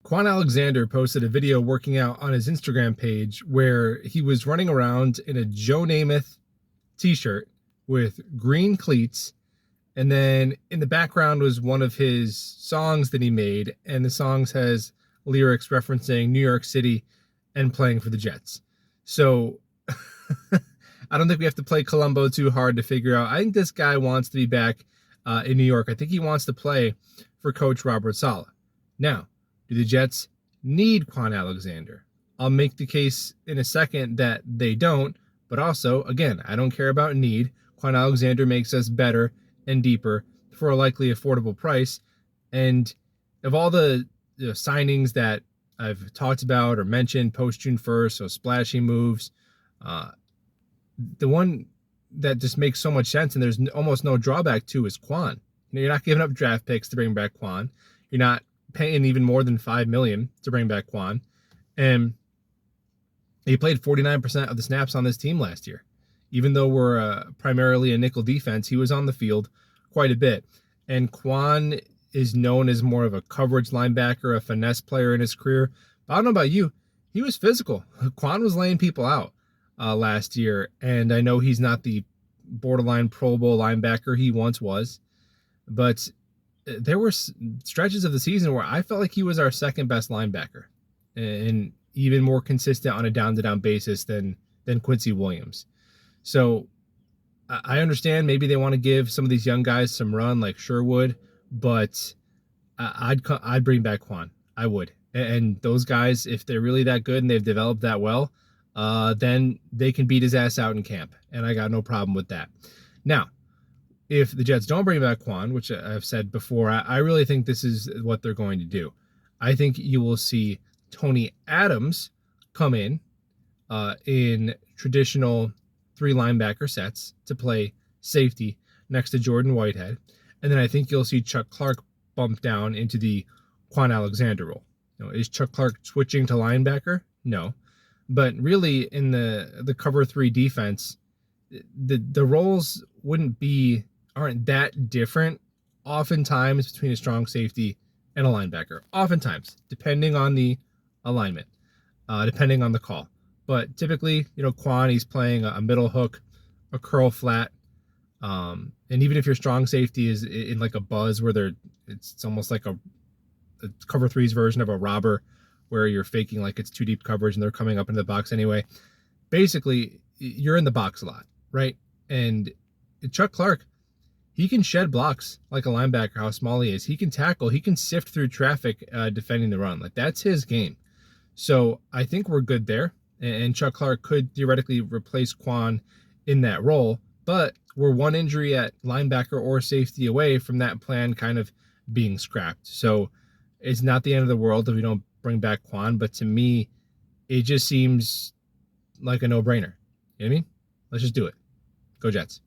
Kwon Alexander posted a video working out on his Instagram page where he was running around in a Joe Namath t-shirt with green cleats, and then in the background was one of his songs that he made, and the songs has lyrics referencing New York City and playing for the Jets. So I don't think we have to play Columbo too hard to figure out. I think this guy wants to be back in New York. I think he wants to play for Coach Robert Saleh. Now, do the Jets need Kwon Alexander? I'll make the case in a second that they don't, but also, again, I don't care about need. Kwon Alexander makes us better and deeper for a likely affordable price. And of all the signings that I've talked about or mentioned post June 1st, so splashy moves, the one that just makes so much sense and there's almost no drawback to is Kwon. You're not giving up draft picks to bring back Kwon. You're not paying even more than $5 million to bring back Kwon. And he played 49% of the snaps on this team last year. Even though we're primarily a nickel defense, he was on the field quite a bit. And Kwon is known as more of a coverage linebacker, a finesse player in his career. But I don't know about you, he was physical. Kwon was laying people out last year. And I know he's not the borderline Pro Bowl linebacker he once was. But there were stretches of the season where I felt like he was our second best linebacker and even more consistent on a down-to-down basis than Quincy Williams. So I understand maybe they want to give some of these young guys some run like Sherwood, but I'd bring back Kwon. I would. And those guys, if they're really that good and they've developed that well, then they can beat his ass out in camp. And I got no problem with that. Now, if the Jets don't bring back Kwon, which I've said before, I really think this is what they're going to do. I think you will see Tony Adams come in traditional 3 linebacker sets to play safety next to Jordan Whitehead. And then I think you'll see Chuck Clark bump down into the Kwon Alexander role. Is Chuck Clark switching to linebacker? No. But really in the cover 3 defense, the roles aren't that different oftentimes between a strong safety and a linebacker. Oftentimes, depending on the alignment, depending on the call. But typically, Kwon, he's playing a middle hook, a curl flat. And even if your strong safety is in like a buzz where it's almost like a cover 3's version of a robber where you're faking like it's too deep coverage and they're coming up into the box anyway. Basically, you're in the box a lot, right? And Chuck Clark, he can shed blocks like a linebacker, how small he is. He can tackle. He can sift through traffic defending the run. Like, that's his game. So I think we're good there. And Chuck Clark could theoretically replace Kwon in that role. But we're one injury at linebacker or safety away from that plan kind of being scrapped. So it's not the end of the world if we don't bring back Kwon. But to me, it just seems like a no-brainer. You know what I mean? Let's just do it. Go Jets.